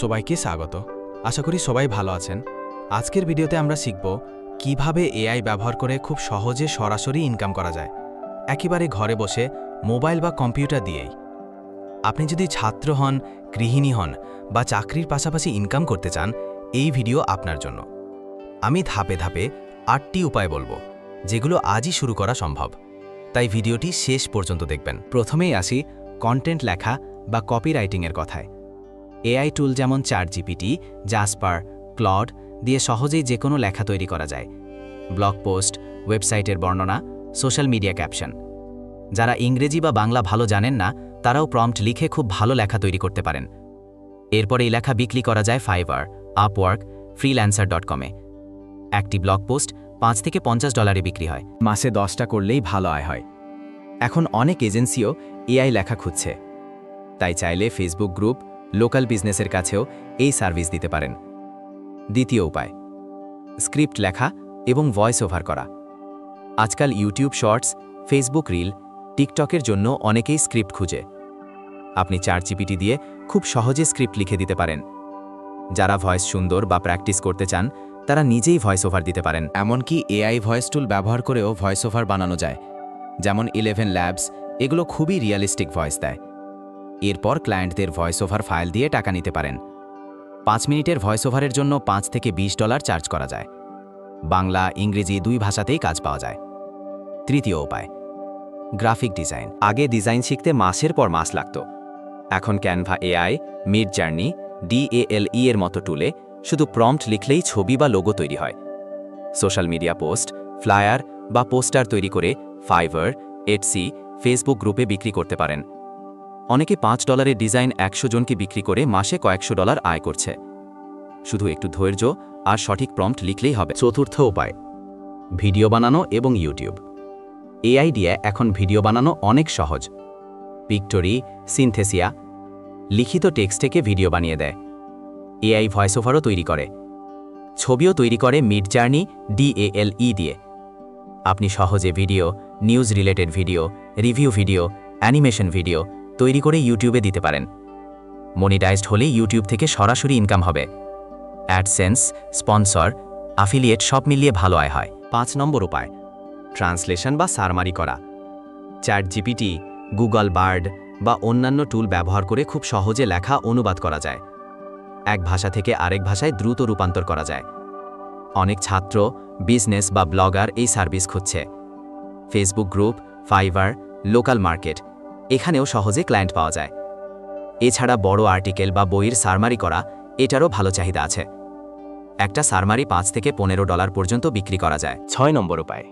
সবাইকে স্বাগত। আশা করি সবাই ভালো আছেন। আজকের ভিডিওতে আমরা শিখব কিভাবে এআই ব্যবহার করে খুব সহজে সরাসরি ইনকাম করা যায়, একেবারে ঘরে বসে মোবাইল বা কম্পিউটার দিয়েই। আপনি যদি ছাত্র হন, গৃহিণী হন বা চাকরির পাশাপাশি ইনকাম করতে চান, এই ভিডিও আপনার জন্য। আমি ধাপে ধাপে 8টি উপায় বলবো, যেগুলো আজই শুরু করা সম্ভব। তাই ভিডিওটি শেষ পর্যন্ত দেখবেন। প্রথমেই আসি কন্টেন্ট লেখা বা কপিরাইটিংয়ের কথায়। এআই টুল যেমন চ্যাটজিপিটি, জাসপার, ক্লড দিয়ে সহজেই যে কোনো লেখা তৈরি করা যায়। ব্লগ পোস্ট, ওয়েবসাইটের বর্ণনা, সোশ্যাল মিডিয়া ক্যাপশন। যারা ইংরেজি বা বাংলা ভালো জানেন না, তারাও প্রম্পট লিখে খুব ভালো লেখা তৈরি করতে পারেন। এরপর এই লেখা বিক্রি করা যায় ফাইবার, আপওয়ার্ক, freelancer.com-এ। একটি ব্লগ পোস্ট $5 থেকে $50 বিক্রি হয়। মাসে 10টা করলেই ভালো আয় হয়। এখন অনেক এজেন্সিও এআই লেখা খুঁজছে, তাই চাইলে ফেসবুক গ্রুপ, লোকাল বিজনেসের কাছেও এই সার্ভিস দিতে পারেন। দ্বিতীয় উপায়, স্ক্রিপ্ট লেখা এবং ভয়েস ওভার করা। আজকাল ইউটিউব শর্টস, ফেসবুক রিল, টিকটকের জন্য অনেকেই স্ক্রিপ্ট খুঁজে। আপনি চ্যাটজিপিটি দিয়ে খুব সহজে স্ক্রিপ্ট লিখে দিতে পারেন। যারা ভয়েস সুন্দর বা প্র্যাকটিস করতে চান, তারা নিজেই ভয়েস ওভার দিতে পারেন। এমনকি এআই ভয়েস টুল ব্যবহার করেও ভয়েস ওভার বানানো যায়, যেমন 11 ল্যাবস। এগুলো খুবই রিয়েলিস্টিক ভয়েস দেয়। এরপর ক্লায়েন্টদের ভয়েস ওভার ফাইল দিয়ে টাকা নিতে পারেন। 5 মিনিটের ভয়েস ওভারের জন্য $5 থেকে $20 চার্জ করা যায়। বাংলা, ইংরেজি 2 ভাষাতেই কাজ পাওয়া যায়। তৃতীয় উপায়, গ্রাফিক ডিজাইন। আগে ডিজাইন শিখতে মাসের পর মাস লাগত। এখন ক্যানভা এআই, মিডজার্নি, DALL-E এর মতো টুলে শুধু প্রম্পট লিখলেই ছবি বা লোগো তৈরি হয়। সোশ্যাল মিডিয়া পোস্ট, ফ্লায়ার বা পোস্টার তৈরি করে ফাইবার, এটসি, ফেসবুক গ্রুপে বিক্রি করতে পারেন। অনেকে $5 ডিজাইন 100 জনকে বিক্রি করে মাসে কয়েকশো ডলার আয় করছে। শুধু একটু ধৈর্য আর সঠিক প্রম্পট লিখলেই হবে। চতুর্থ উপায়, ভিডিও বানানো এবং ইউটিউব। এআই দিয়ে এখন ভিডিও বানানো অনেক সহজ। পিকটোরি, সিনথেসিয়া লিখিত টেক্সট থেকে ভিডিও বানিয়ে দেয়। এআই ভয়েস ওভারও তৈরি করে। ছবিও তৈরি করে মিডজার্নি, DALL-E দিয়ে। আপনি সহজে video, news related video, review video, animation video তৈরি করে ইউটিউবে দিতে পারেন। মনিটাইজড হলে ইউটিউব থেকে সরাসরি ইনকাম হবে। অ্যাডসেন্স, স্পন্সর, অ্যাফিলিয়েট সব মিলিয়ে ভালো আয় হয়। 5 নম্বর উপায়, ট্রান্সলেশন বা সারমারি করা। চ্যাটজিপিটি, গুগল বার্ড বা অন্যান্য টুল ব্যবহার করে খুব সহজে লেখা অনুবাদ করা যায়। এক ভাষা থেকে আরেক ভাষায় দ্রুত রূপান্তর করা যায়। অনেক ছাত্র, বিজনেস বা ব্লগার এই সার্ভিস খুঁজছে। Facebook group, fibre, local market এখানেও সহজে ক্লায়েন্ট পাওয়া যায়। এছাড়া বড় আর্টিকেল বা বইয়ের সারমারি করা, এটারও ভালো চাহিদা আছে। একটা সারমারি $5 থেকে $15 পর্যন্ত বিক্রি করা যায়। 6 নম্বর উপায়,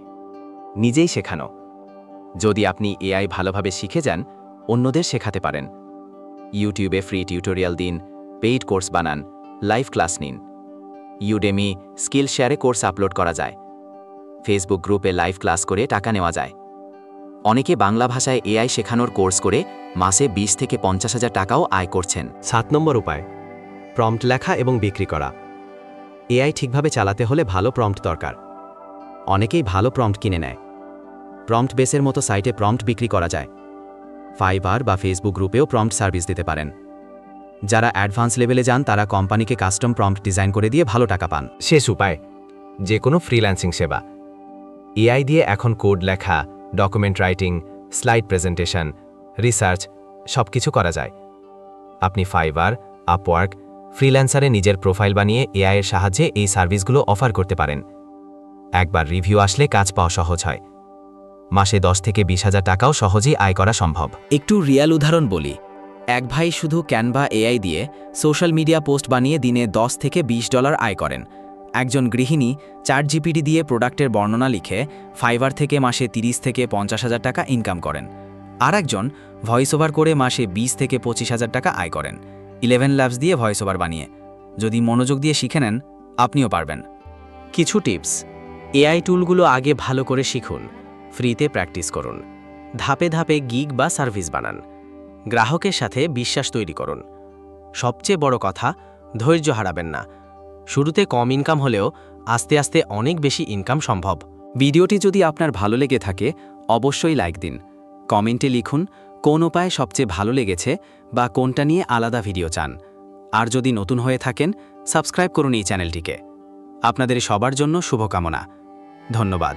নিজেই শেখানো। যদি আপনি এআই ভালোভাবে শিখে যান, অন্যদের শেখাতে পারেন। ইউটিউবে ফ্রি টিউটোরিয়াল দিন, পেইড কোর্স বানান, লাইভ ক্লাস নিন। ইউডেমি, স্কিল শেয়ারে কোর্স আপলোড করা যায়। ফেসবুক গ্রুপে লাইভ ক্লাস করে টাকা নেওয়া যায়। অনেকে বাংলা ভাষায় এআই শেখানোর কোর্স করে মাসে 20 থেকে 50,000 টাকাও আয় করছেন। 7 নম্বর উপায়, প্রম্পট লেখা এবং বিক্রি করা। এআই ঠিকভাবে চালাতে হলে ভালো প্রম্পট দরকার। অনেকেই ভালো প্রম্পট কিনে নেয়। প্রম্পট বেসের মতো সাইটে প্রম্পট বিক্রি করা যায়। ফাইবার বা ফেসবুক গ্রুপেও প্রম্পট সার্ভিস দিতে পারেন। যারা অ্যাডভান্স লেভেলে যান, তারা কোম্পানিকে কাস্টম প্রম্পট ডিজাইন করে দিয়ে ভালো টাকা পান। শেষ উপায়, যে কোনো ফ্রিল্যান্সিং সেবা। এআই দিয়ে এখন কোড লেখা, document writing, slide presentation, research সবকিছু করা যায়। আপনি ফাইবার, আপওয়ার্ক, ফ্রিল্যান্সারে নিজের প্রোফাইল বানিয়ে এআই এর সাহায্যে এই সার্ভিসগুলো অফার করতে পারেন। একবার রিভিউ আসলে কাজ পাওয়া সহজ হয়। মাসে 10 থেকে 20,000 টাকাও সহজেই আয় করা সম্ভব। একটু রিয়াল উদাহরণ বলি। এক ভাই শুধু ক্যানভা এআই দিয়ে সোশ্যাল মিডিয়া পোস্ট বানিয়ে দিনে $10 থেকে $20 আয় করেন। একজন গৃহিণী চ্যাটজিপিটি দিয়ে প্রোডাক্টের বর্ণনা লিখে ফাইবার থেকে মাসে 30 থেকে 50,000 টাকা ইনকাম করেন। আর একজন ভয়েস ওভার করে মাসে 20 থেকে 25,000 টাকা আয় করেন 11 ল্যাবস দিয়ে ভয়েস ওভার বানিয়ে। যদি মনোযোগ দিয়ে শিখে নেন, আপনিও পারবেন। কিছু টিপস, এআই টুলগুলো আগে ভালো করে শিখুন, ফ্রিতে প্র্যাকটিস করুন, ধাপে ধাপে গিগ বা সার্ভিস বানান, গ্রাহকের সাথে বিশ্বাস তৈরি করুন। সবচেয়ে বড় কথা, ধৈর্য হারাবেন না। শুরুতে কম ইনকাম হলেও আস্তে আস্তে অনেক বেশি ইনকাম সম্ভব। ভিডিওটি যদি আপনার ভালো লেগে থাকে, অবশ্যই লাইক দিন। কমেন্টে লিখুন কোন উপায় সবচেয়ে ভালো লেগেছে বা কোনটা নিয়ে আলাদা ভিডিও চান। আর যদি নতুন হয়ে থাকেন সাবস্ক্রাইব করুন এই চ্যানেলটিকে। আপনাদের সবার জন্য শুভকামনা। ধন্যবাদ।